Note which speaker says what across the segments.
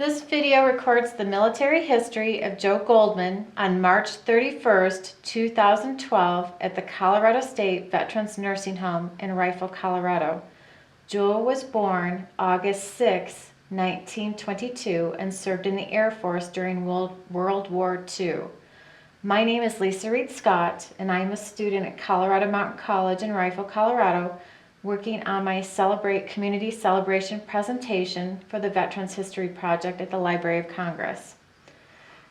Speaker 1: This video records the military history of Joe Goldman on March 31st, 2012 at the Colorado State Veterans Nursing Home in Rifle, Colorado. Joe was born August 6, 1922 and served in the Air Force during World War II. My name is Lisa Reed Scott and I'm a student at Colorado Mountain College in Rifle, Colorado, working on my community celebration presentation for the Veterans History Project at the Library of Congress.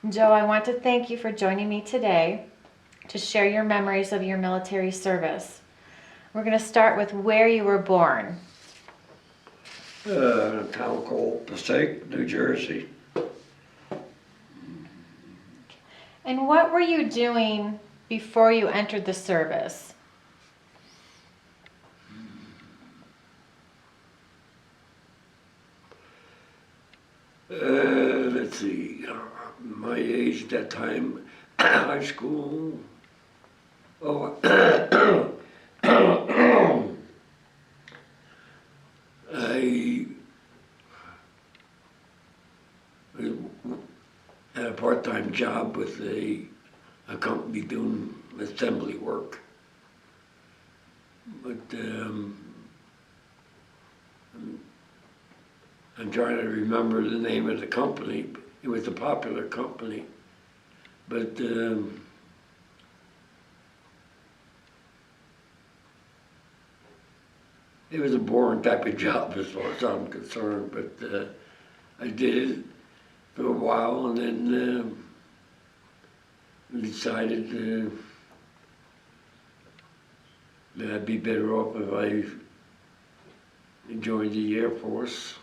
Speaker 1: Joe, I want to thank you for joining me today to share your memories of your military service. We're going to start with where you were born.
Speaker 2: A town called Passaic, New Jersey.
Speaker 1: And what were you doing before you entered the service?
Speaker 2: Let's see, my age at that time, high school. Oh, I had a part-time job with a company doing assembly work. But I'm trying to remember the name of the company. It was a popular company, but it was a boring type of job as far as I'm concerned. But I did it for a while, and then decided that I'd be better off if I joined the Air Force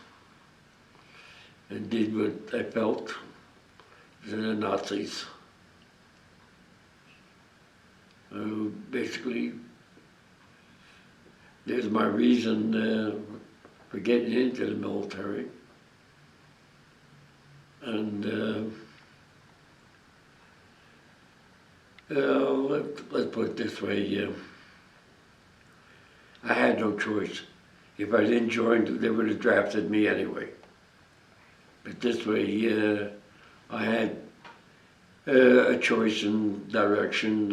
Speaker 2: and did what I felt was the Nazis. Basically, there's my reason for getting into the military. And let's put it this way, I had no choice. If I didn't join, they would have drafted me anyway. But this way, I had a choice in direction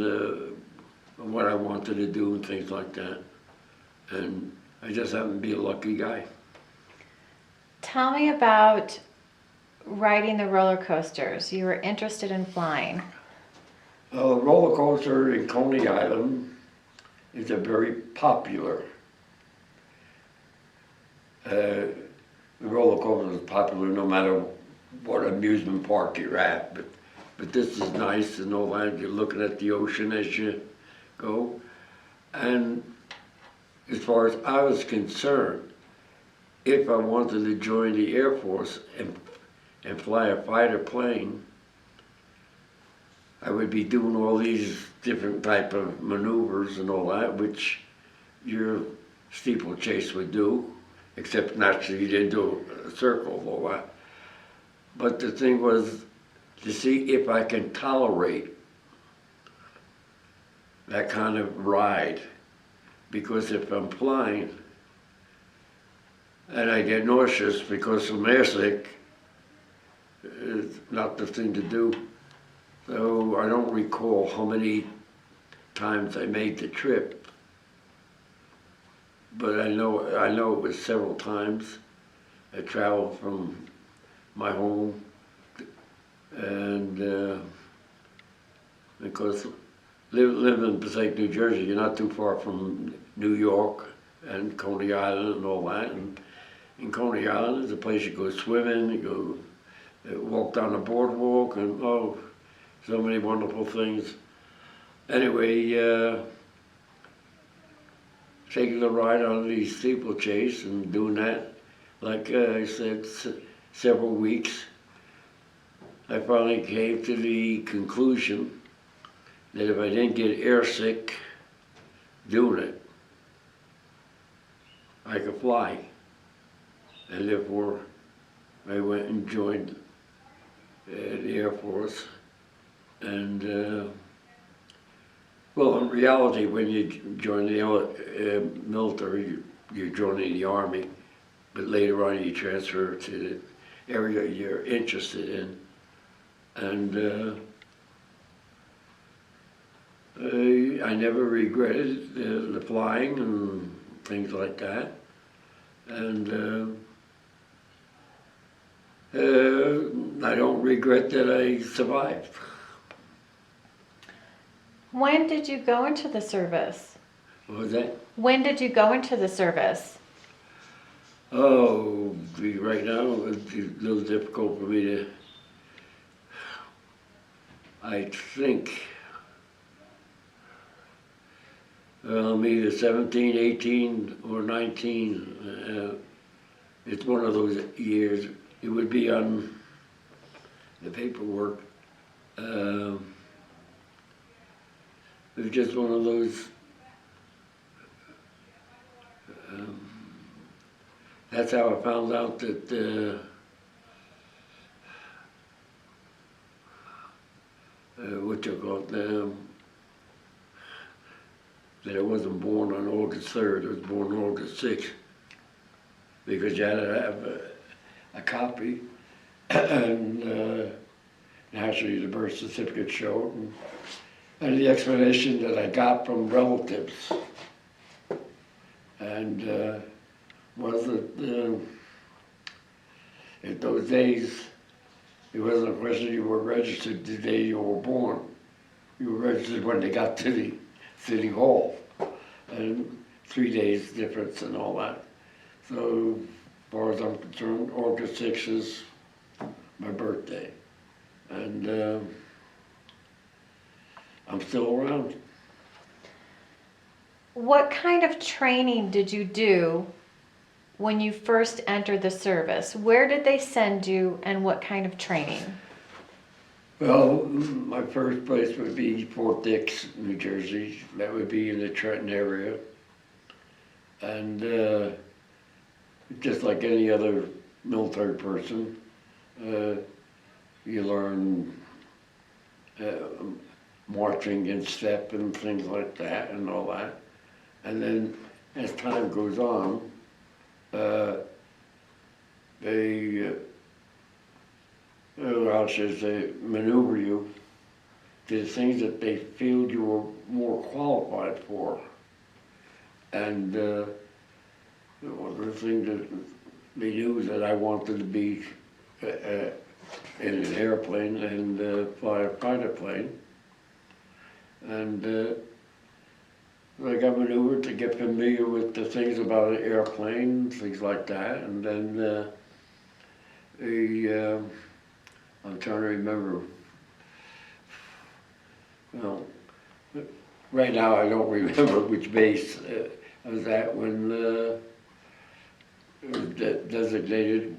Speaker 2: of what I wanted to do and things like that. And I just happened to be a lucky guy.
Speaker 1: Tell me about riding the roller coasters. You were interested in flying.
Speaker 2: A roller coaster in Coney Island is a very popular. The roller coaster is popular no matter what amusement park you're at, but this is nice and all that. You're looking at the ocean as you go. And as far as I was concerned, if I wanted to join the Air Force and fly a fighter plane, I would be doing all these different type of maneuvers and all that, which your steeplechase would do. Except naturally you didn't do a circle and all that. But the thing was to see if I can tolerate that kind of ride. Because if I'm flying and I get nauseous because I'm airsick, it's not the thing to do. So I don't recall how many times I made the trip. But I know it was several times. I traveled from my home, and because live in Passaic, New Jersey, you're not too far from New York and Coney Island and all that. And in Coney Island is a place you go swimming, you go walk down the boardwalk, and oh, so many wonderful things. Anyway. Taking a ride on the steeplechase and doing that, like I said, several weeks. I finally came to the conclusion that if I didn't get airsick doing it, I could fly. And therefore, I went and joined the Air Force. And well, in reality, when you join the military, you're joining the Army, but later on you transfer to area you're interested in. And I never regretted the flying and things like that. And I don't regret that I survived.
Speaker 1: When did you go into the service?
Speaker 2: What was that?
Speaker 1: When did you go into the service?
Speaker 2: Oh, right now it's a little difficult for me to, I think, I'm either 17, 18, or 19. It's one of those years. It would be on the paperwork. It was just one of those. Um, that's how I found out that what you call it, that I wasn't born on August 3rd. I was born on August 6th because you had to have a copy, and naturally the birth certificate showed, and the explanation that I got from relatives, and was that in those days it wasn't a question you were registered the day you were born. You were registered when they got to the city hall, and 3 days difference and all that. So, as far as I'm concerned, August 6th is my birthday, and I'm still around.
Speaker 1: What kind of training did you do when you first entered the service? Where did they send you and what kind of training?
Speaker 2: Well, my first place would be Fort Dix, New Jersey. That would be in the Trenton area. And just like any other military person, you learn marching and step and things like that and all that. And then as time goes on, they how should I say, maneuver you to the things that they feel you were more qualified for. And one of the things that they knew is that I wanted to be in an airplane and fly a fighter plane. And I got maneuvered to get familiar with the things about an airplane, things like that. And then I'm trying to remember. Well, right now I don't remember which base I was at when it was designated.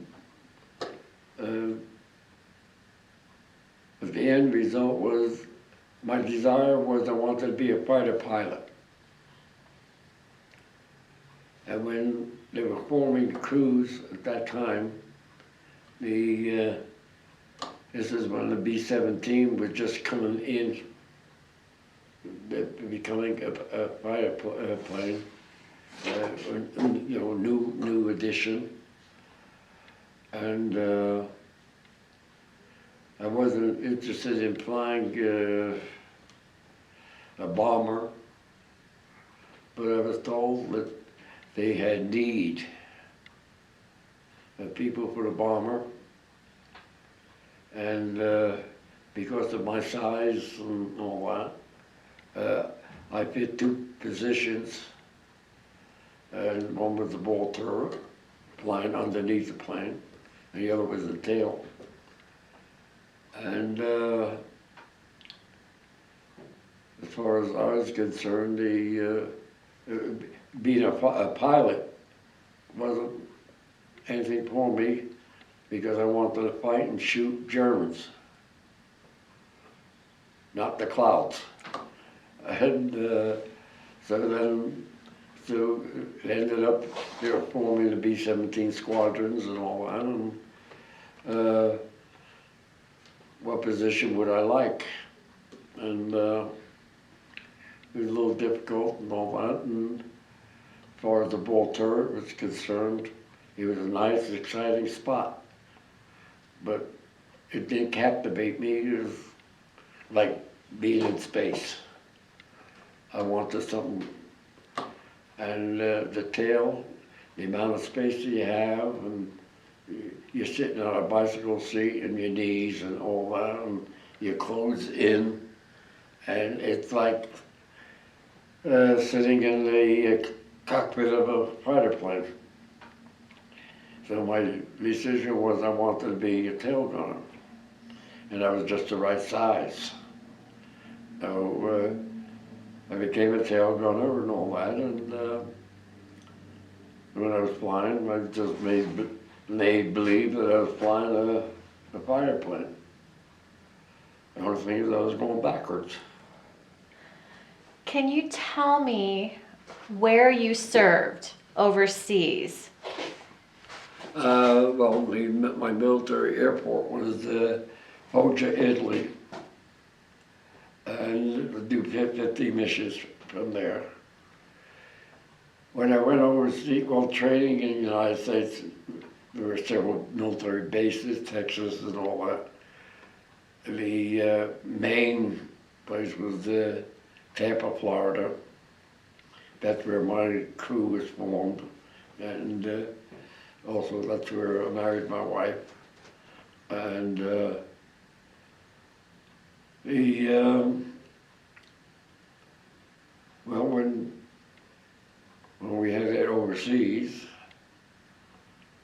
Speaker 2: But the end result was, my desire was I wanted to be a fighter pilot. And when they were forming crews at that time, this is when the B-17 was just coming in, becoming a fighter plane, new addition. And I wasn't interested in flying a bomber, but I was told that they had need of people for the bomber. And because of my size and all that, I fit two positions. And one was the ball turret, flying underneath the plane, and the other was the tail. And as far as I was concerned, being a pilot wasn't anything for me, because I wanted to fight and shoot Germans, not the clouds. And so it ended up, they were forming the B-17 squadrons and all that, and what position would I like? And it was a little difficult and all that, and as far as the ball turret was concerned, it was a nice, exciting spot. but it didn't captivate me. It was like being in space. I wanted something, and the tail, the amount of space that you have, and you're sitting on a bicycle seat and your knees and all that, and your clothes in, and it's like sitting in the cockpit of a fighter plane. So my decision was I wanted to be a tail gunner, and I was just the right size. So I became a tail gunner and all that, and when I was flying, I just made believe that I was flying a fighter plane. The only thing is I was going backwards.
Speaker 1: Can you tell me where you served overseas?
Speaker 2: Well, my military airport was Foggia, Italy, and would do 50 missions from there. When I went overseas, well, training in the United States, there were several military bases, Texas and all that. The main place was Tampa, Florida. That's where my crew was formed, and also that's where I married my wife. And well, when we had it overseas,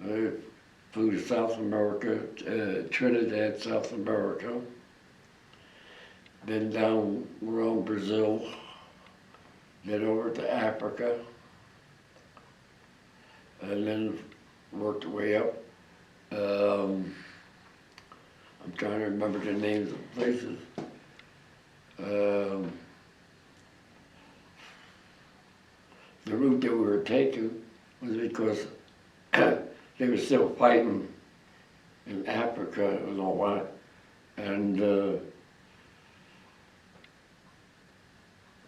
Speaker 2: I flew to South America, Trinidad, South America, then down around Brazil, then over to Africa, and then worked the way up. I'm trying to remember the names of places. The route that we were taking was because they were still fighting in Africa and all that. And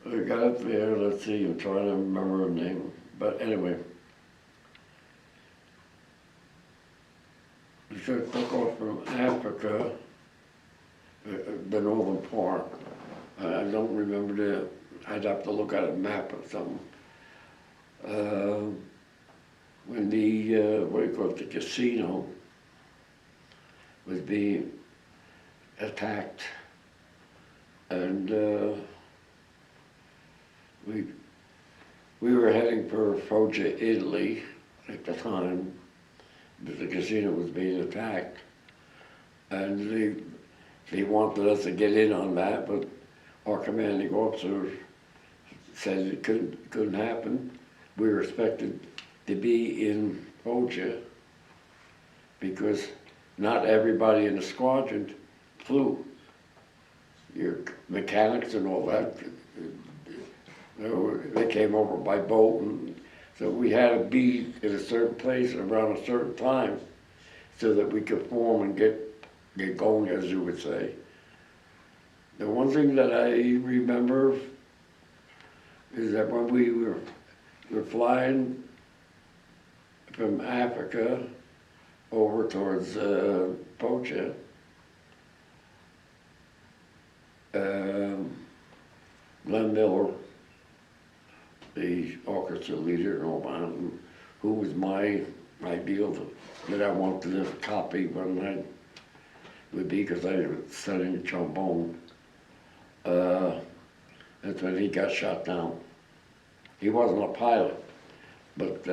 Speaker 2: I got up there, let's see, I'm trying to remember her name. But anyway, we sort of took off from Africa, the northern part. I don't remember I'd have to look at a map or something. When the, what do you call it, the casino was being attacked, and we were heading for Foggia, Italy at the time, but the casino was being attacked, and they wanted us to get in on that, but our commanding officer said it couldn't happen. We were expected to be in Foggia because not everybody in the squadron flew. Your mechanics and all that, they came over by boat, and so we had to be at a certain place around a certain time so that we could form and get going, as you would say. The one thing that I remember is that when we were flying from Africa over towards Foggia, Glenn Miller, the orchestra leader in Oman, who was my ideal that I wanted to copy when I would be, because I was studying trombone. That's when he got shot down. He wasn't a pilot, but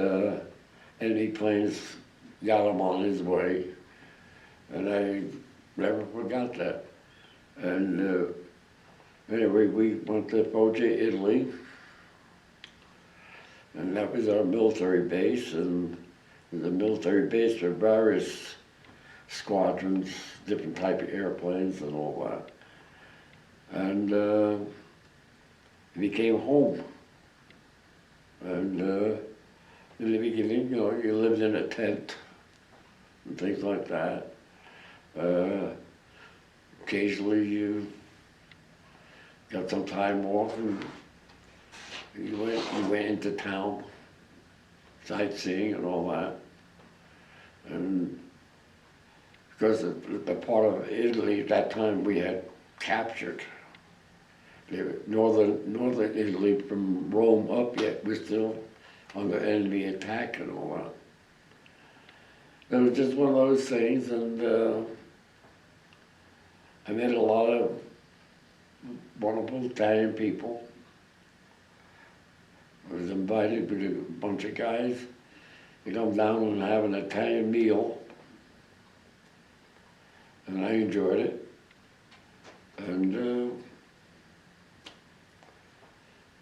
Speaker 2: enemy planes got him on his way, and I never forgot that. And anyway, we went to Foggia, Italy, and that was our military base, and the military base for various squadrons, different type of airplanes and all that. And it became home. And in the beginning, you know, you lived in a tent and things like that. Occasionally you got some time off and you went into town, sightseeing and all that. And because the part of Italy at that time we had captured. Northern Italy from Rome up yet, we're still under enemy attack and all that. It was just one of those things, and I met a lot of wonderful Italian people. I was invited with a bunch of guys to come down and have an Italian meal, and I enjoyed it. And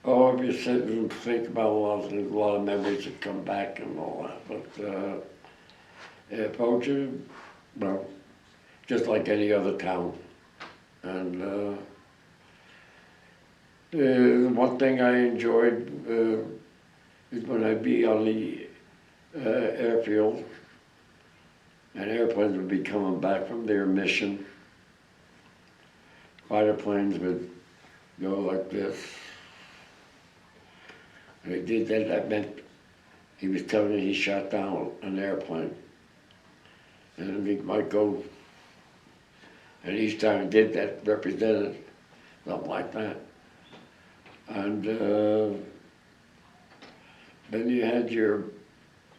Speaker 2: if you sit and think about a lot of things, a lot of memories that come back and all that. But Poacher, well, just like any other town. And one thing I enjoyed is when I'd be on the airfield and airplanes would be coming back from their mission. Fighter planes would go like this. And he did that, that meant he was telling me he shot down an airplane. And he might go, and each time he did that represented something like that. And then you had your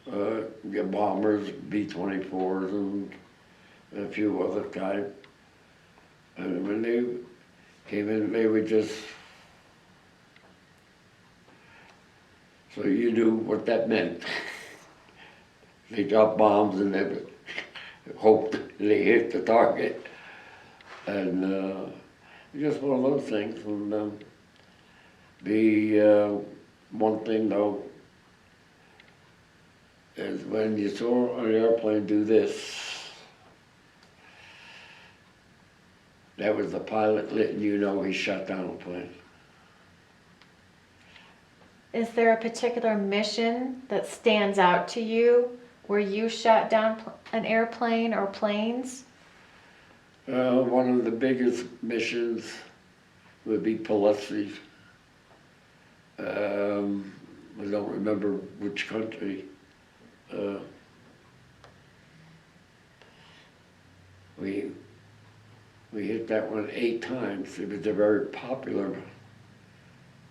Speaker 2: bombers, B-24s, and a few other type. And when they came in, they would just, so you knew what that meant. They dropped bombs and they would hope they hit the target. And just one of those things. And the one thing though is when you saw an airplane do this, that was the pilot letting you know he shot down a plane.
Speaker 1: Is there a particular mission that stands out to you where you shot down an airplane or planes?
Speaker 2: One of the biggest missions would be Palestina. I don't remember which country. We hit that one 8 times. It was a very popular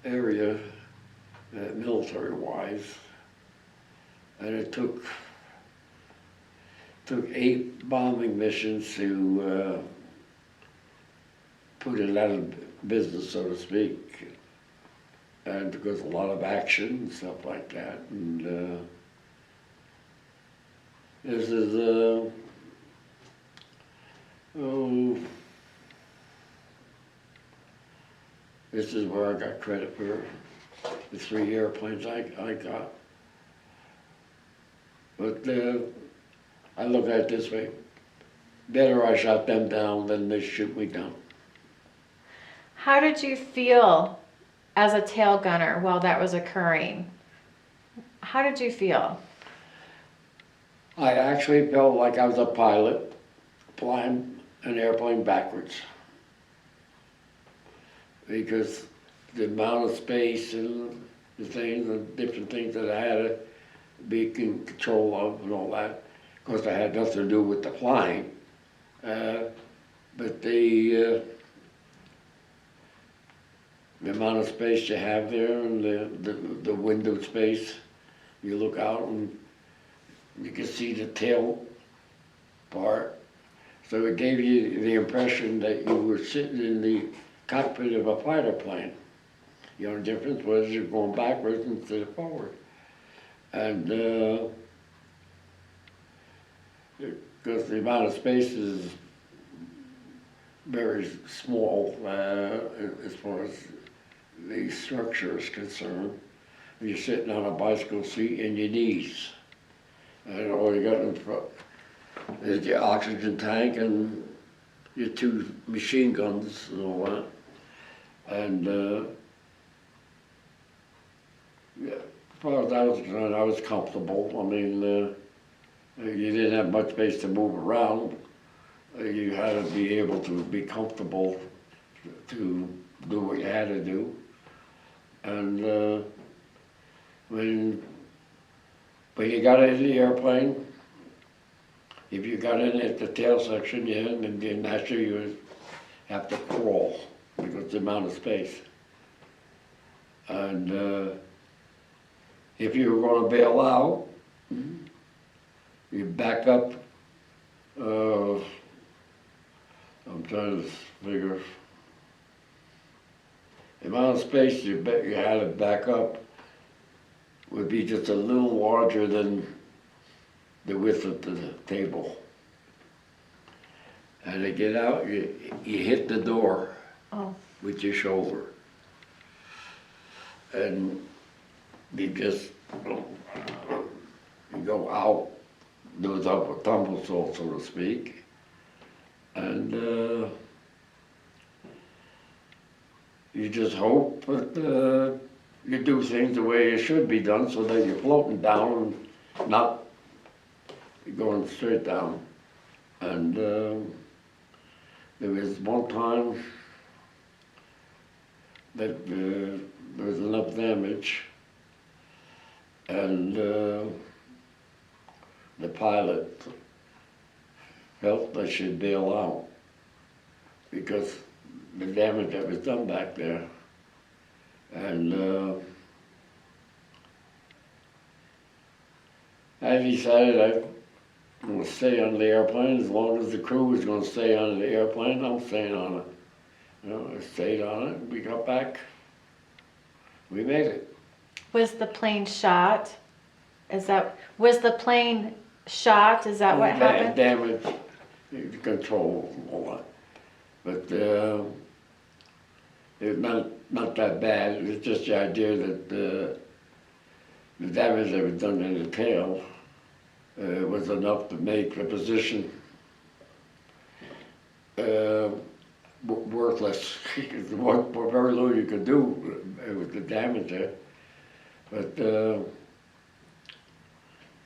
Speaker 2: area, military-wise, and it took 8 bombing missions to put it out of business, so to speak, and because a lot of action and stuff like that. And this is this is where I got credit for the 3 airplanes I got. But I look at it this way, better I shot them down than they shoot me down.
Speaker 1: How did you feel as a tail gunner while that was occurring? How did you feel?
Speaker 2: I actually felt like I was a pilot flying an airplane backwards, because the amount of space and the things, the different things that I had to be in control of and all that. Of course, I had nothing to do with the flying, but the amount of space you have there and the window space, you look out and you can see the tail part. So it gave you the impression that you were sitting in the cockpit of a fighter plane. The only difference was you're going backwards instead of forward. And because the amount of space is very small as far as the structure is concerned. You're sitting on a bicycle seat and your knees. And all you got in front is your oxygen tank and your 2 machine guns and all that. And yeah, as far as I was concerned, I was comfortable. I mean, you didn't have much space to move around. You had to be able to be comfortable to do what you had to do. And when you got into the airplane, If you got in at the tail section, yeah, and then naturally you would have to crawl because of the amount of space. And if you were going to bail out, you back up. I'm trying to figure. The amount of space you had to back up would be just a little larger than the width of the table. And to get out, you hit the door with your shoulder. And you just, you go out, do a tumble saw, so to speak. And you just hope that you do things the way it should be done so that you're floating down and not going straight down. And there was one time that there was enough damage and the pilot felt they should bail out because the damage that was done back there. And I decided I'm going to stay on the airplane as long as the crew was going to stay on the airplane. I'm staying on it. You know, I stayed on it. We got back. We made it.
Speaker 1: Was the plane shot? Was the plane shot? Is that what happened?
Speaker 2: Damage, the control, and all that. But it's not that bad. It's just the idea that the damage that was done in the tail was enough to make the position worthless. What very little you could do with the damage there. But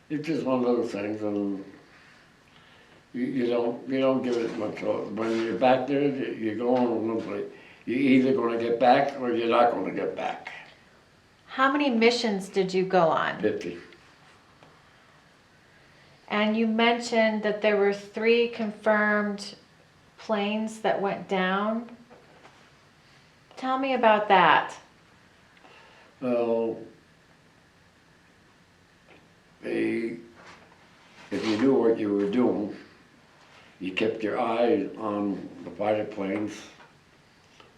Speaker 2: it's just one of those things, and you don't give it much thought. When you're back there, you're going. You're either going to get back or you're not going to get back.
Speaker 1: How many missions did you go on?
Speaker 2: 50.
Speaker 1: And you mentioned that there were 3 confirmed planes that went down. Tell me about that.
Speaker 2: Well, if you knew what you were doing, you kept your eye on the fighter planes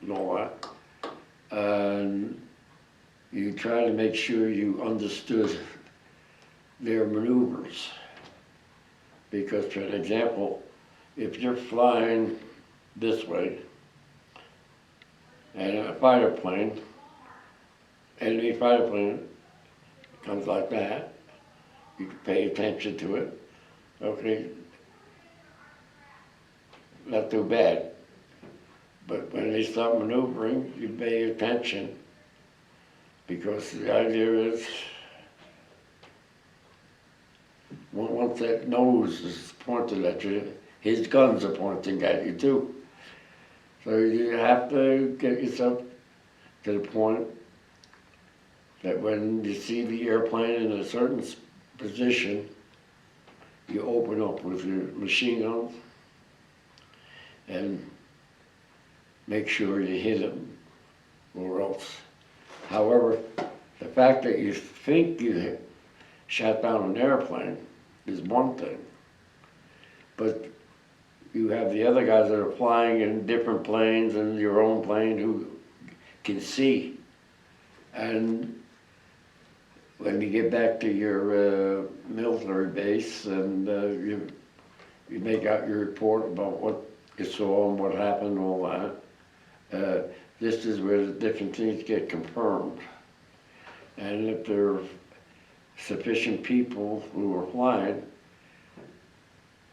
Speaker 2: and all that, and you try to make sure you understood their maneuvers. Because, for an example, if you're flying this way, and a fighter plane, enemy fighter plane comes like that, you can pay attention to it. Okay, not too bad. But when they start maneuvering, you pay attention, because the idea is once that nose is pointed at you, his guns are pointing at you too. So you have to get yourself to the point that when you see the airplane in a certain position, you open up with your machine guns and make sure you hit them, or else. However, the fact that you think you shot down an airplane is one thing, but you have the other guys that are flying in different planes and your own plane who can see. And when you get back to your military base and you make out your report about what you saw and what happened and all that, this is where the different things get confirmed. And if there are sufficient people who are flying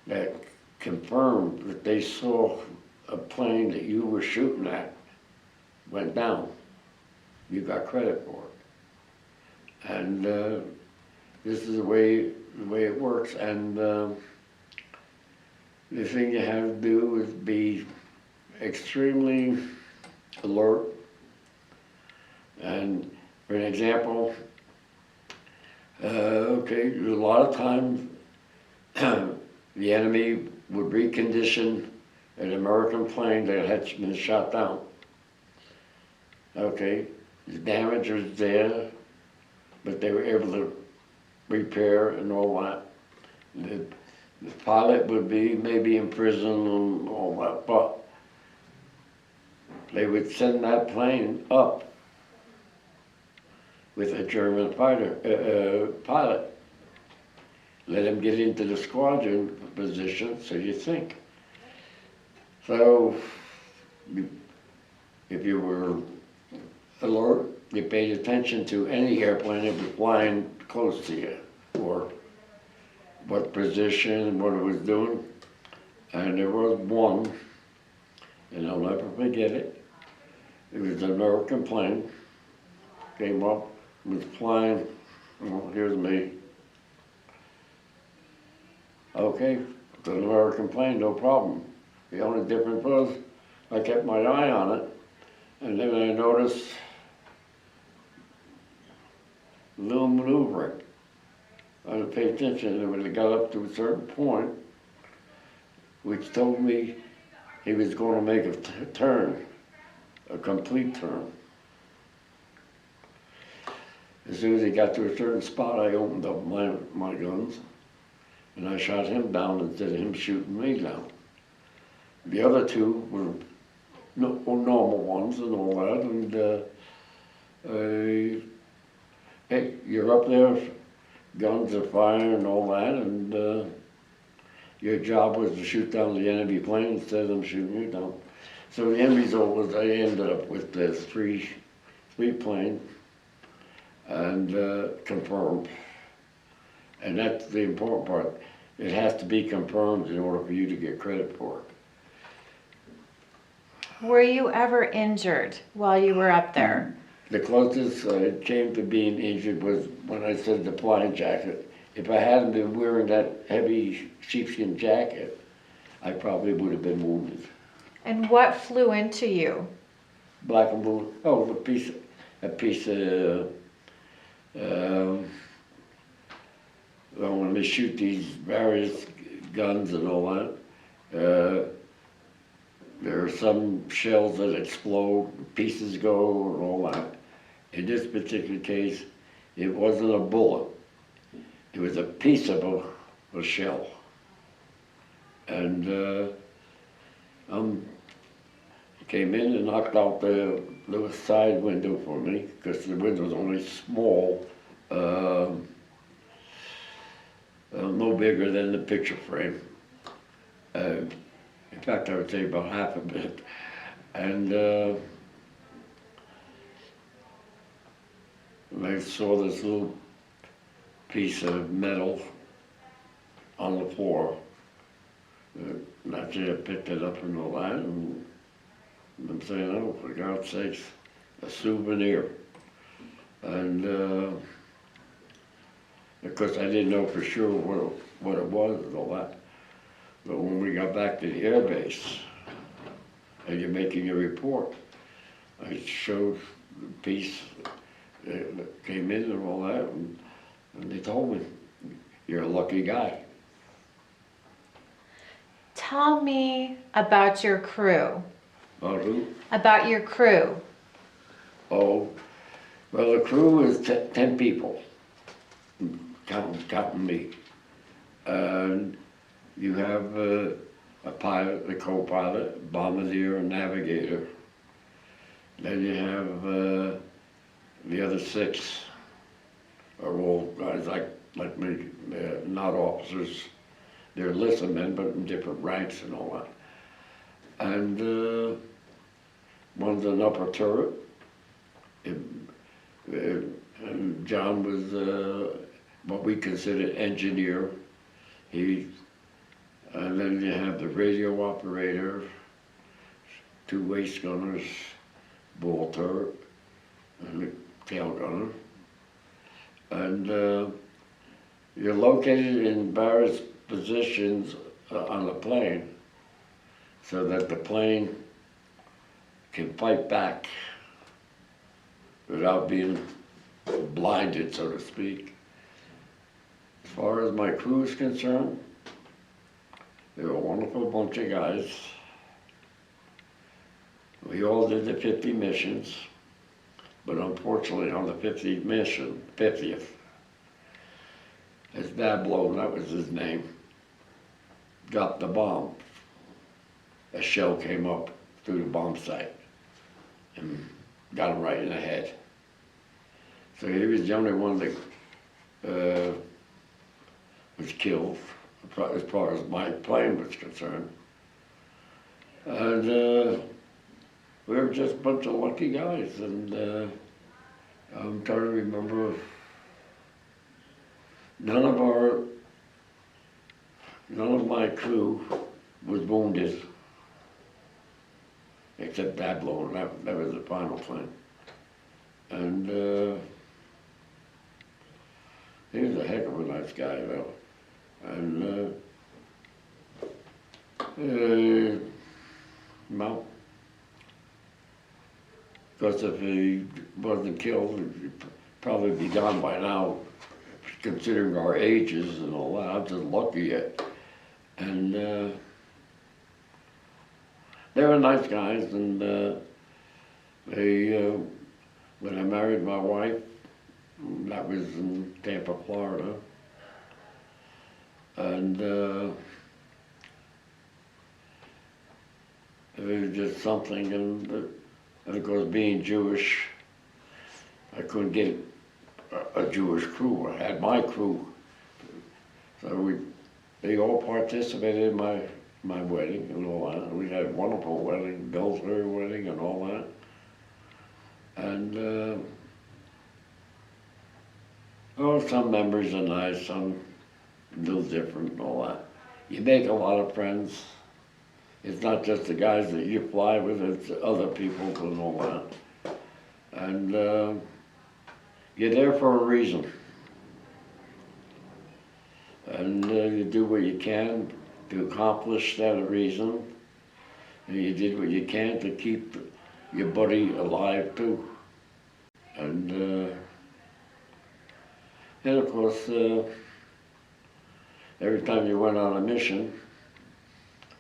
Speaker 2: that confirmed that they saw a plane that you were shooting at went down, you got credit for it. And this is the way it works. And the thing you have to do is be extremely alert. And for an example, okay, there's a lot of times the enemy would recondition an American plane that had been shot down. Okay, the damage was there, but they were able to repair and all that. The pilot would be maybe in prison and all that, but they would send that plane up with a German pilot. Let him get into the squadron position, so you think. So, if you were alert, you paid attention to any airplane that was flying close to you, or what position, what it was doing. And there was one, and I'll never forget it. It was an American plane, came up, was flying, well, here's me. Okay, it's an American plane, no problem. The only difference was I kept my eye on it, and then I noticed a little maneuvering. I had to pay attention, and when it got up to a certain point, which told me he was going to make a turn, a complete turn. As soon as he got to a certain spot, I opened up my guns, and I shot him down instead of him shooting me down. The other two were normal ones and all that, and hey, you're up there, guns are firing and all that, and your job was to shoot down the enemy plane instead of them shooting you down. So the end result was I ended up with the three planes, and confirmed. And that's the important part. It has to be confirmed in order for you to get credit for it.
Speaker 1: Were you ever injured while you were up there?
Speaker 2: The closest I came to being injured was when I said the flying jacket. If I hadn't been wearing that heavy sheepskin jacket, I probably would have been wounded.
Speaker 1: And what flew into you?
Speaker 2: Black and blue. Oh, a piece of. Well, when they shoot these various guns and all that, there are some shells that explode, pieces go, and all that. In this particular case, it wasn't a bullet. It was a piece of a shell. And came in and knocked out the little side window for me, because the window was only small, no bigger than the picture frame. In fact, I would say about half of it. And I saw this little piece of metal on the floor. Naturally, I picked it up and all that, and I'm saying, oh, for God's sakes, a souvenir. And of course, I didn't know for sure what it was and all that. But when we got back to the air base, and you're making a report, I showed the piece that came in and all that, and they told me, you're a lucky guy.
Speaker 1: Tell me about your crew.
Speaker 2: About who?
Speaker 1: About your crew.
Speaker 2: Oh, well, the crew is 10 people, counting me. And you have a pilot, a co-pilot, bombardier, and navigator. Then you have the other 6 are all guys like me, not officers. They're enlisted men, but in different ranks and all that. And one's an upper turret. And John was what we consider engineer. And then you have the radio operator, 2 waist gunners, ball turret, and the tail gunner. And you're located in various positions on the plane so that the plane can fight back without being blinded, so to speak. As far as my crew is concerned, They were a wonderful bunch of guys. We all did the 50 missions, but unfortunately on the 50th mission, 50th, his Babylon, that was his name, dropped the bomb. A shell came up through the bomb site and got him right in the head. So he was the only one that was killed, as far as my plane was concerned. And we were just a bunch of lucky guys, and I'm trying to remember, none of my crew was wounded, except Babylon. That was the final plane. And he was a heck of a nice guy, though. And well, because if he wasn't killed, he'd probably be gone by now, considering our ages and all that. I'm just lucky yet. And they were nice guys, and they, when I married my wife, that was in Tampa, Florida, and it was just something, and of course being Jewish, I couldn't get a Jewish crew. I had my crew, so they all participated in my wedding and all that. And we had a wonderful wedding, Pillsbury wedding and all that. And some memories are nice, some a little different and all that. You make a lot of friends. It's not just the guys that you fly with, it's other people and all that. And you're there for a reason. And you do what you can to accomplish that reason. And you did what you can to keep your buddy alive too. And of course, every time you went on a mission,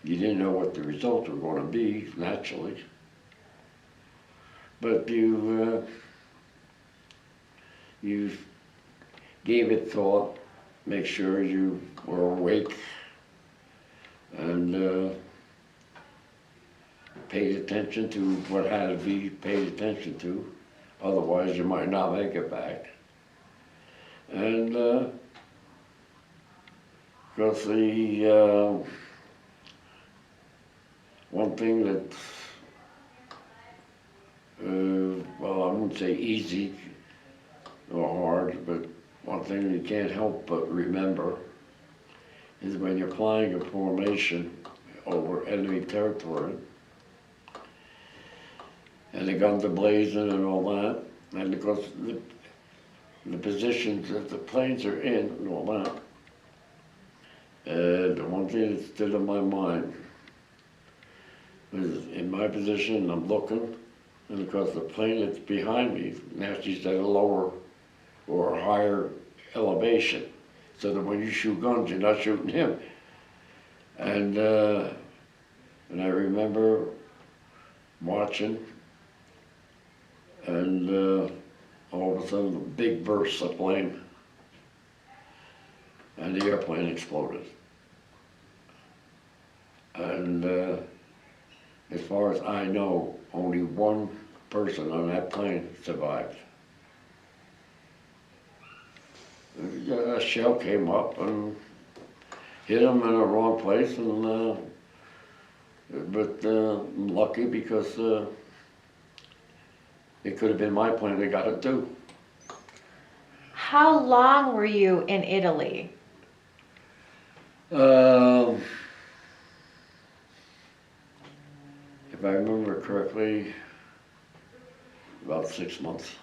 Speaker 2: you didn't know what the results were going to be, naturally. But you gave it thought, make sure you were awake, and paid attention to what had to be paid attention to. Otherwise, you might not make it back. And because the one thing that, well, I wouldn't say easy or hard, but one thing you can't help but remember is when you're flying a formation over enemy territory, and the guns are blazing and all that, and because the positions that the planes are in and all that, the one thing that stood in my mind was in my position, I'm looking, and because the plane that's behind me naturally is at a lower or a higher elevation, so that when you shoot guns, you're not shooting him. And I remember watching, and all of a sudden, a big burst of flame, and the airplane exploded. And as far as I know, only one person on that plane survived. A shell came up and hit him in the wrong place, and but I'm lucky because it could have been my plane that got it too.
Speaker 1: How long were you in Italy?
Speaker 2: If I remember correctly, about 6 months.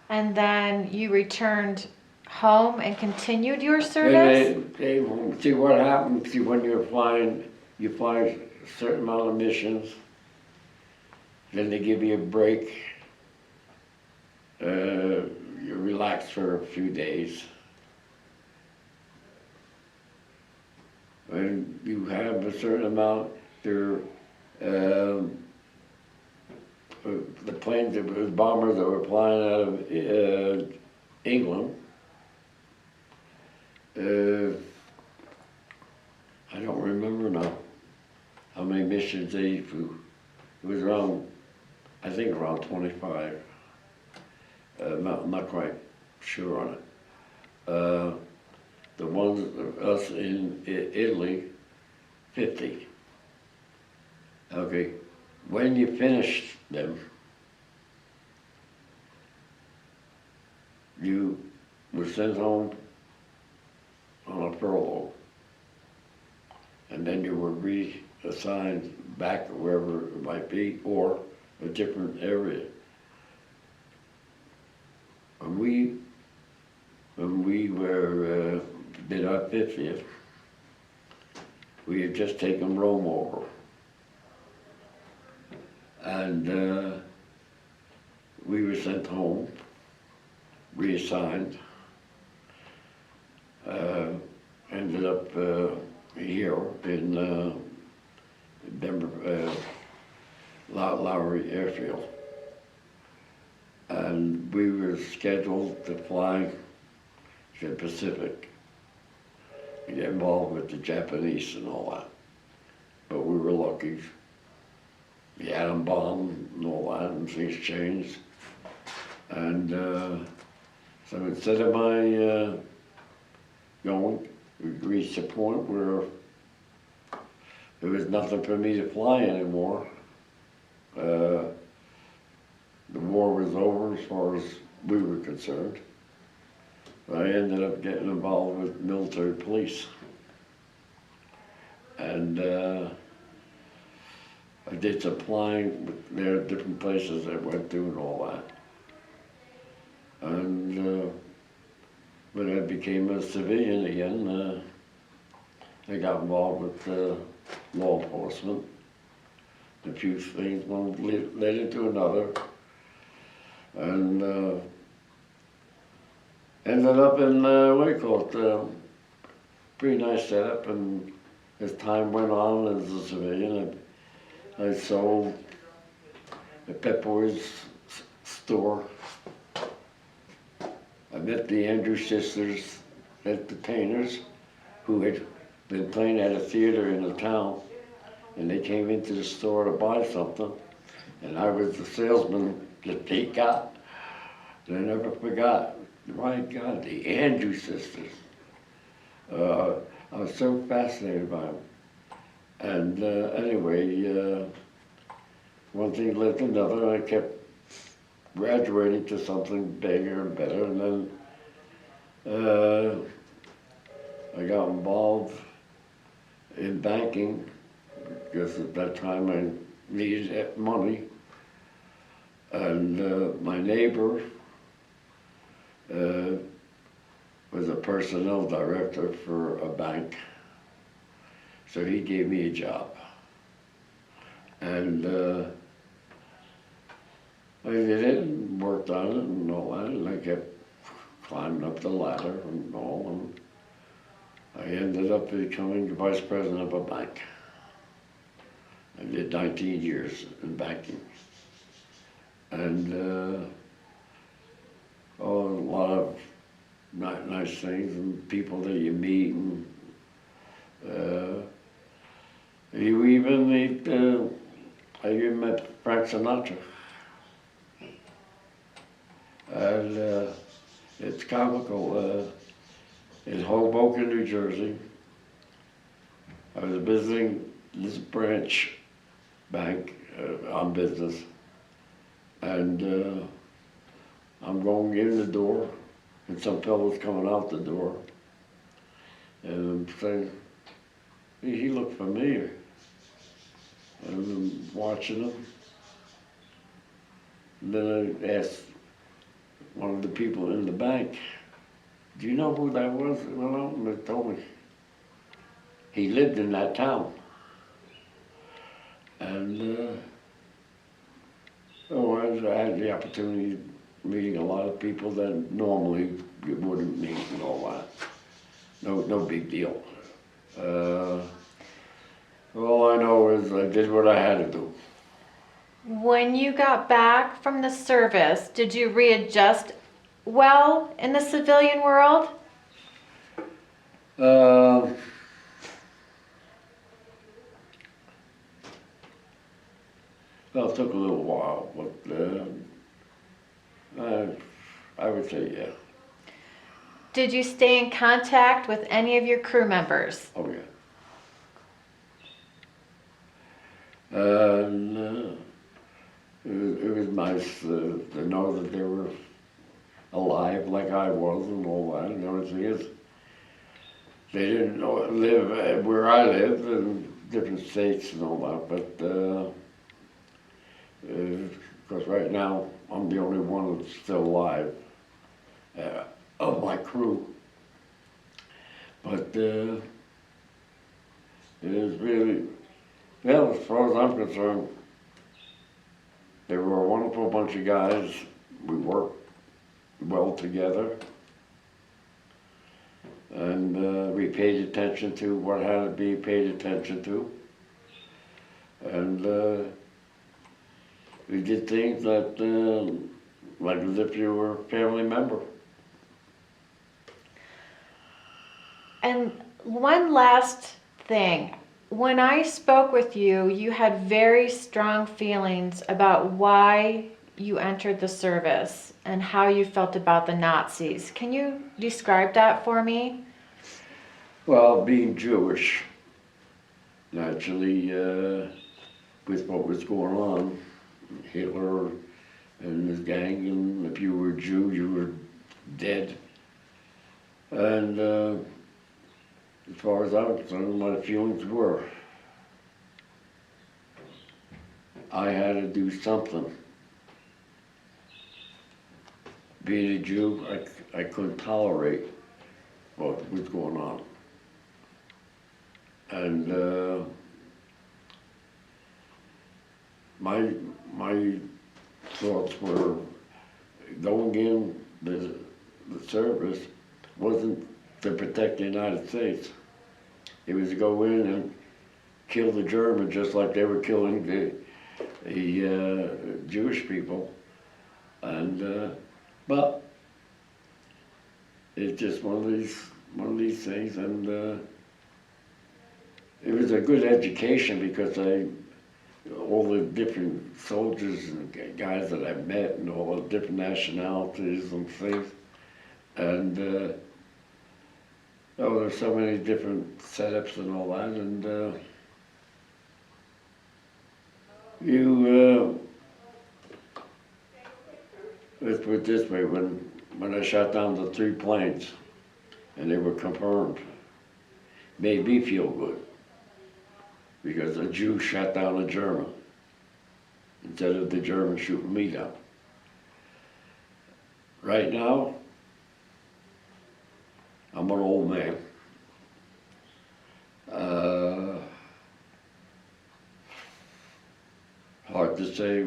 Speaker 1: And then you returned home and continued your service?
Speaker 2: See what happens, see when you're flying, you fly a certain amount of missions, then they give you a break, you relax for a few days, when you have a certain amount, there, um, the planes, that was bombers that were flying out of England. I don't remember now how many missions they flew. It was around, I think around 25. Not quite sure on it. The ones, us in Italy, 50. Okay, when you finished them, you were sent home on a furlough. And then you were reassigned back wherever it might be, or a different area. When we were, did our 50th, we had just taken Rome over. And we were sent home, reassigned, ended up here in Denver, Lowry Airfield. And we were scheduled to fly to the Pacific, get involved with the Japanese and all that. But we were lucky. The atom bomb and all that, and things changed. And so instead of my going, we reached a point where there was nothing for me to fly anymore. The war was over as far as we were concerned. I ended up getting involved with military police. And I did some flying there at different places I went to and all that. And when I became a civilian again, I got involved with law enforcement. A few things, one led into another. And ended up in, what do you call it, pretty nice setup. And as time went on as a civilian, I sold a Pep Boys store. I met the Andrews sisters, entertainers, who had been playing at a theater in the town, and they came into the store to buy something, and I was the salesman that they got. And I never forgot, my God, the Andrews sisters. I was so fascinated by them. And anyway, one thing led to another, and I kept graduating to something bigger and better, and then I got involved in banking, because at that time I needed money. And my neighbor was a personnel director for a bank, so he gave me a job. And I did it and worked on it and all that, and I kept climbing up the ladder and all, and I ended up becoming the vice president of a bank. I did 19 years in banking. And a lot of nice things and people that you meet, and you even meet, I even met Frank Sinatra. And it's comical. In Hoboken, New Jersey, I was visiting this branch bank on business, and I'm going in the door, and some fellow's coming out the door, and I'm saying, he looked familiar. And I'm watching him. And then I asked one of the people in the bank, do you know who that was? Well, they told me. He lived in that town. And I had the opportunity of meeting a lot of people that normally you wouldn't meet and all that. No big deal. Uh, all I know is I did what I had to do.
Speaker 1: When you got back from the service, did you readjust well in the civilian world?
Speaker 2: Uh, well, it took a little while, but I would say yeah.
Speaker 1: Did you stay in contact with any of your crew members?
Speaker 2: Oh yeah. And it was nice to know that they were alive like I was and all that. And the only thing is, they didn't live where I live in different states and all that. But because right now I'm the only one that's still alive of my crew. But it is really, well, as far as I'm concerned, they were a wonderful bunch of guys. We worked well together. And we paid attention to what had to be paid attention to. And we did things that, like as if you were a family member.
Speaker 1: And one last thing. When I spoke with you, you had very strong feelings about why you entered the service and how you felt about the Nazis. Can you describe that for me?
Speaker 2: Well, being Jewish, naturally, with what was going on, Hitler and his gang, and if you were a Jew, you were dead. And as far as I'm concerned, my feelings were, I had to do something. Being a Jew, I couldn't tolerate what was going on. And my thoughts were going in the service wasn't to protect the United States. It was to go in and kill the Germans just like they were killing the Jewish people. And but it's just one of these things, and it was a good education because all the different soldiers and guys that I met and all the different nationalities and things, and oh, there's so many different setups and all that, and let's put it this way, when I shot down the 3 planes and they were confirmed, made me feel good because a Jew shot down a German instead of the German shooting me down. Right now, I'm an old man. Hard to say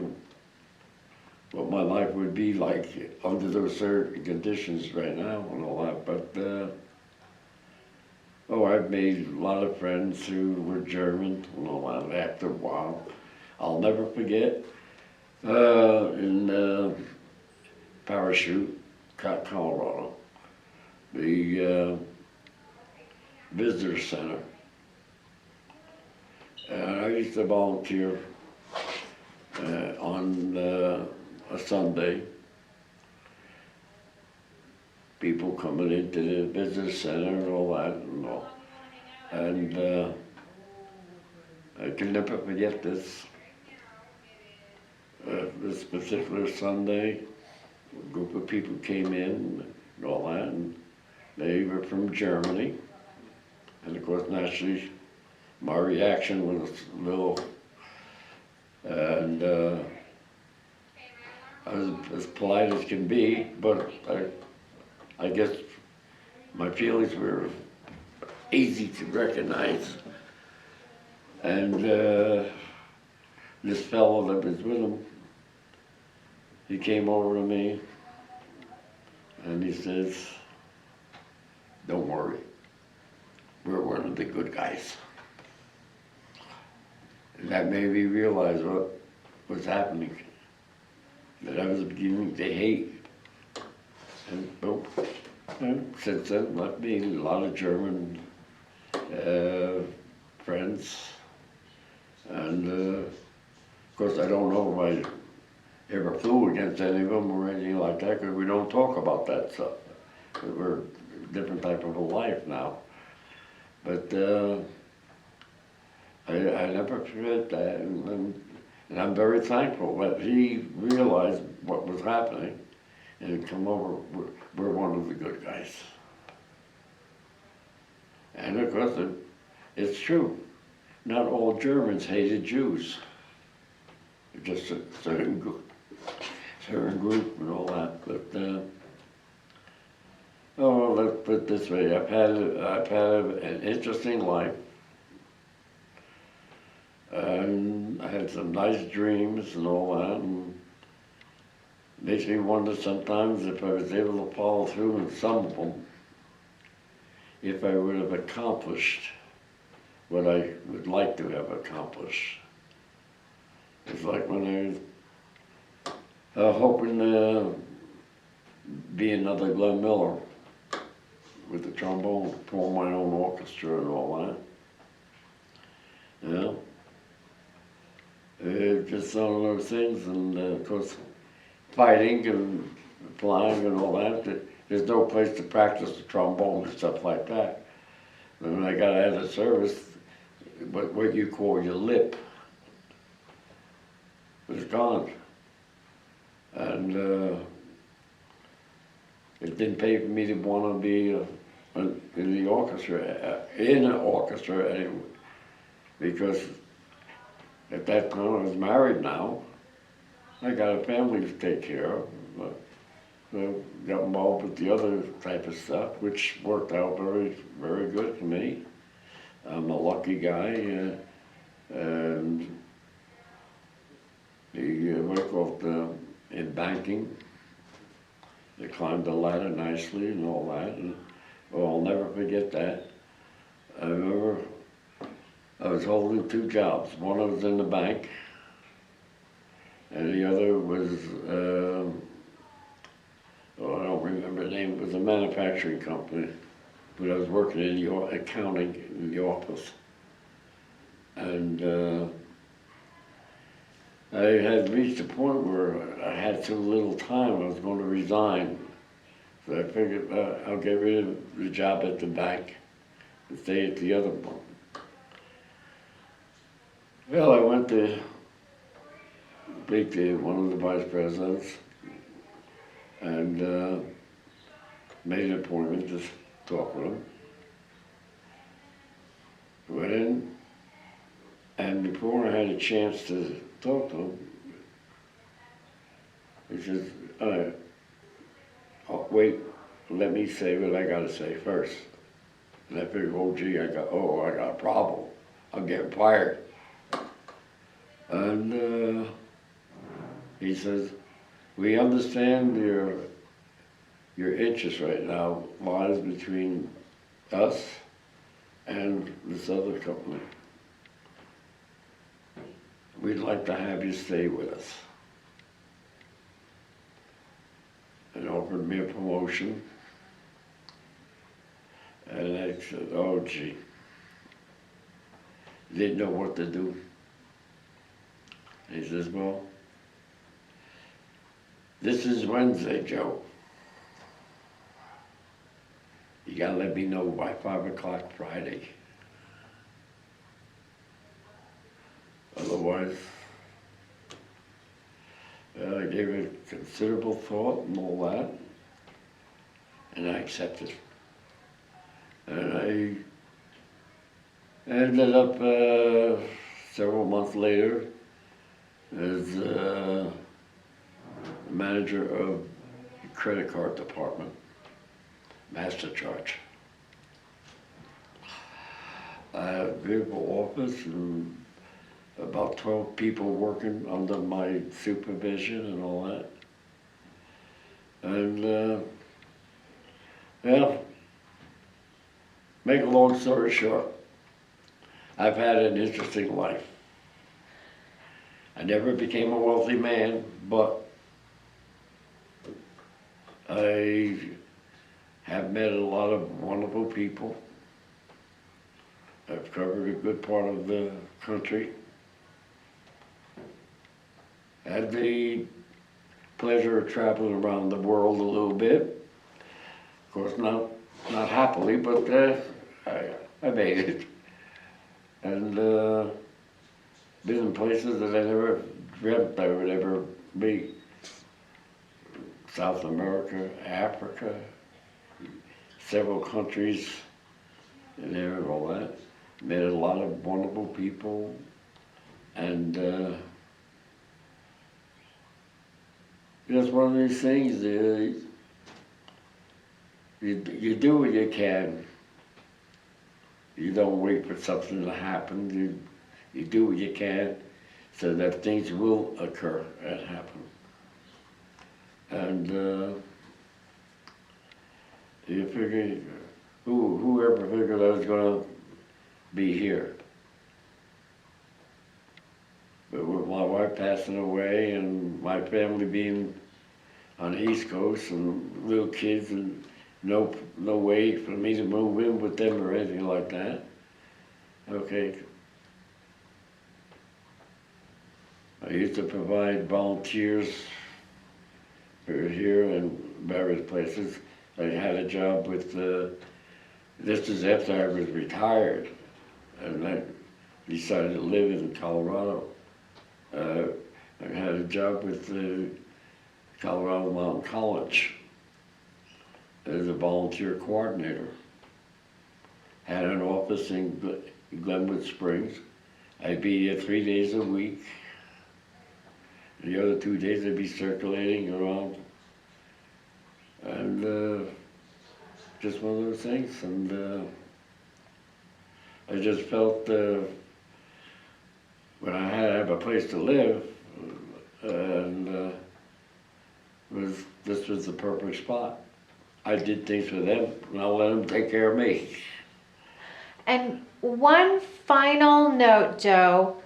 Speaker 2: what my life would be like under those certain conditions right now and all that, but oh, I've made a lot of friends who were German and all that after a while. I'll never forget in Parachute, Colorado, the visitor center. And I used to volunteer on a Sunday. People coming into the visitor center and all that and all. And I can never forget this. This particular Sunday, a group of people came in and all that, and they were from Germany. And of course, naturally, my reaction was a little, and I was as polite as can be, but I guess my feelings were easy to recognize. And this fellow that was with him, he came over to me and he says, "Don't worry, we're one of the good guys. And that made me realize what was happening. That I was beginning to hate. And boom, and since then, I've made a lot of German friends. And of course, I don't know if I ever flew against any of them or anything like that, because we don't talk about that stuff. We're a different type of a life now. But I never forget that, and I'm very thankful that he realized what was happening and come over. We're one of the good guys. And of course, it's true. Not all Germans hated Jews. Just a certain group and all that. But oh, let's put it this way: I've had an interesting life. And I had some nice dreams and all that, and makes me wonder sometimes if I was able to follow through in some of them, if I would have accomplished what I would like to have accomplished. It's like when I was hoping to be another Glenn Miller with the trombone, form my own orchestra and all that. You know? Just one of those things, and of course, fighting and flying and all that, there's no place to practice the trombone and stuff like that. And when I got out of service, what you call your lip was gone. And it didn't pay for me to want to be in the orchestra, in an orchestra anyway, because at that time, I was married now. I got a family to take care of. So got involved with the other type of stuff, which worked out very, very good for me. I'm a lucky guy, and the work of in banking. They climbed the ladder nicely and all that, and well, I'll never forget that. I remember I was holding two jobs. One was in the bank, and the other was, oh, I don't remember the name, it was a manufacturing company, but I was working in the accounting in the office. And I had reached a point where I had so little time, I was going to resign. So I figured I'll get rid of the job at the bank and stay at the other one. Well, I went to speak to one of the vice presidents and made an appointment to talk with him. Went in, and before I had a chance to talk to him, he says, oh, wait, let me say what I gotta say first. And I figured, oh gee, I got a problem. I'm getting fired. And he says, we understand your interest right now lies between us and this other company. We'd like to have you stay with us. And offered me a promotion. And I said, oh gee. Didn't know what to do. He says, well, this is Wednesday, Joe. You gotta let me know by 5 o'clock Friday. Otherwise, I gave it considerable thought and all that, and I accepted. And I ended up several months later as manager of the credit card department, master charge. I had a beautiful office and about 12 people working under my supervision and all that. And well, make a long story short, I've had an interesting life. I never became a wealthy man, but I have met a lot of wonderful people. I've covered a good part of the country. Had the pleasure of traveling around the world a little bit. Of course, not happily, but I made it. And been in places that I never dreamt I would ever be. South America, Africa, several countries in there and all that. Met a lot of wonderful people, and it's one of these things, you do what you can. You don't wait for something to happen. You do what you can so that things will occur and happen. And you figure, whoever figured I was going to be here? But with my wife passing away and my family being on the East Coast and little kids and no way for me to move in with them or anything like that. Okay. I used to provide volunteers for here and various places. I had a job with, this is after I was retired, and I decided to live in Colorado. I had a job with the Colorado Mountain College as a volunteer coordinator. Had an office in Glenwood Springs. I'd be there 3 days a week. The other 2 days I'd be circulating around. And just one of those things. And I just felt when I had to have a place to live, and this was the perfect spot. I did things for them, and I'll let them take care of me.
Speaker 1: And one final note, Joe.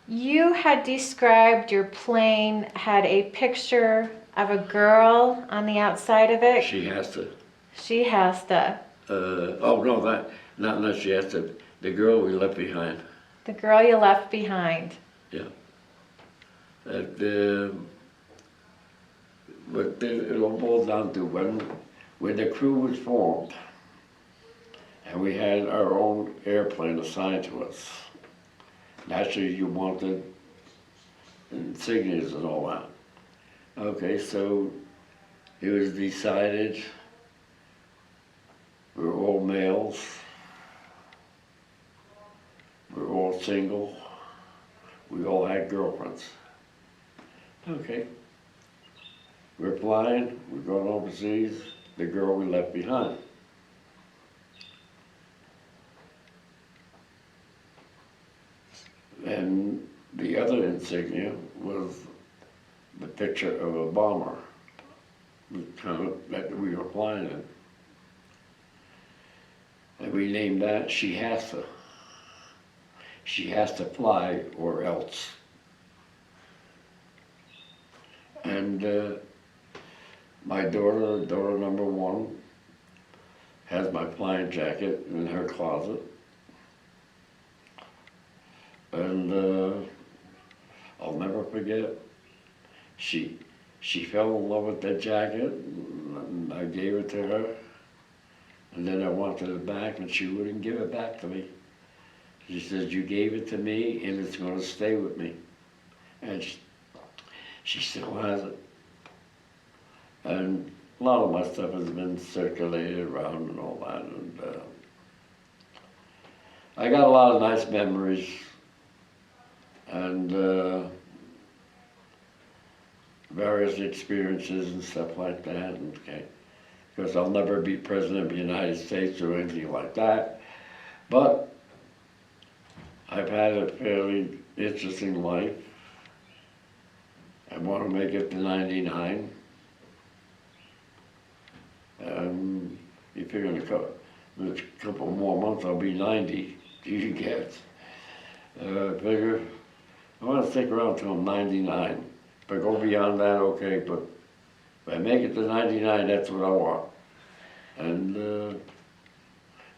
Speaker 1: You had described your plane had a picture of a girl on the outside of it.
Speaker 2: She has to.
Speaker 1: She has to.
Speaker 2: Oh no, not unless she has to. The girl we left behind.
Speaker 1: The girl you left behind.
Speaker 2: Yeah. But it all boils down to when the crew was formed, and we had our own airplane assigned to us. Naturally, you wanted insignias and all that. Okay, so it was decided we were all males, we were all single, we all had girlfriends. Okay, we're flying, we're going overseas, the girl we left behind. And the other insignia was the picture of a bomber that we were flying in. And we named that She Has to. She has to fly or else. And my daughter number one, has my flying jacket in her closet. And I'll never forget, she fell in love with that jacket, and I gave it to her, and then I wanted it back, and she wouldn't give it back to me. She says, you gave it to me, and it's going to stay with me. And she still has it. And a lot of my stuff has been circulated around and all that, and I got a lot of nice memories. And various experiences and stuff like that. And, okay, because I'll never be president of the United States or anything like that. But I've had a fairly interesting life. I want to make it to 99. You figure in In a couple more months, I'll be 90. You guess. Figure, I want to stick around till I'm 99. If I go beyond that, okay, but if I make it to 99, that's what I want. And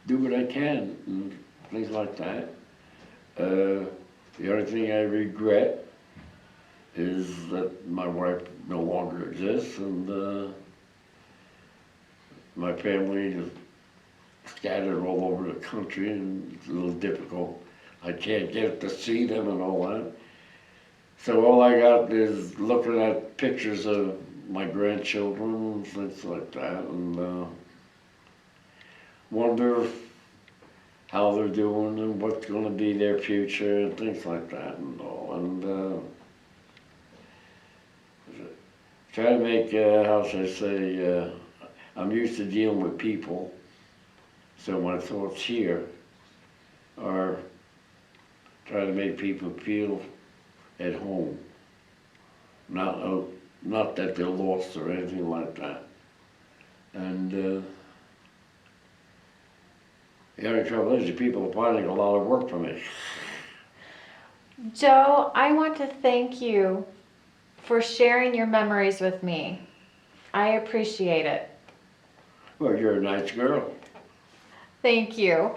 Speaker 2: do what I can, and things like that. The only thing I regret is that my wife no longer exists, and my family is scattered all over the country, and it's a little difficult. I can't get to see them and all that. So all I got is looking at pictures of my grandchildren and things like that, and wonder how they're doing and what's going to be their future and things like that and all. And try to make, how should I say, I'm used to dealing with people, so my thoughts here are try to make people feel at home, not that they're lost or anything like that. And the only trouble is the people are finding a lot of work for me.
Speaker 1: Joe, I want to thank you for sharing your memories with me. I appreciate it.
Speaker 2: Well, you're a nice girl.
Speaker 1: Thank you.